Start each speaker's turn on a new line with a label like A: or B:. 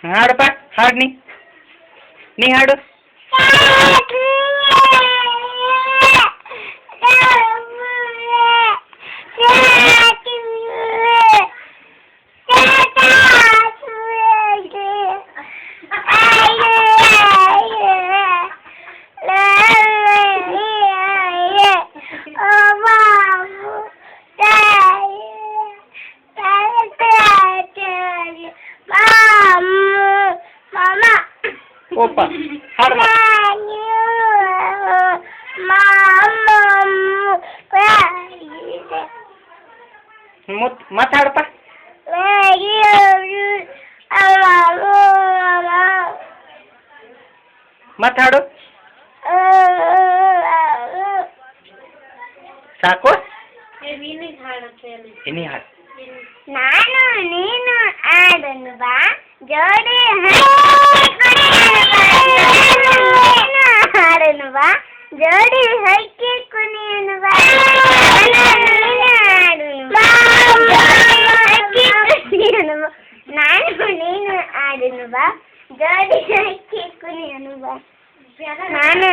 A: ಹಾಡಪ್ಪ ಹಾಡು ನೀ ಹಾಡು. ಓಪ ಹಾಡು ಮತ್ತೆ ಹಾಡಪ್ಪ. ಮತ್ತೆ ಹಾಡು ಸಾಕು. ಇನ್ನಿ ಹಾಡು.
B: ನಾನು ನೀನು ಆಡನು ಬಾ ಜೋಡಿ ಆಡನು ಬಾ ಜೋಡಿ ಹಕ್ಕಿ ಕುಣಿಯನು ಬಾ ನಾನು ನೀನು ಆಡನು ಬಾ ಜೋಡಿ ಹಕ್ಕಿ ಕುಣಿಯನು ಬಾ. ನಾನು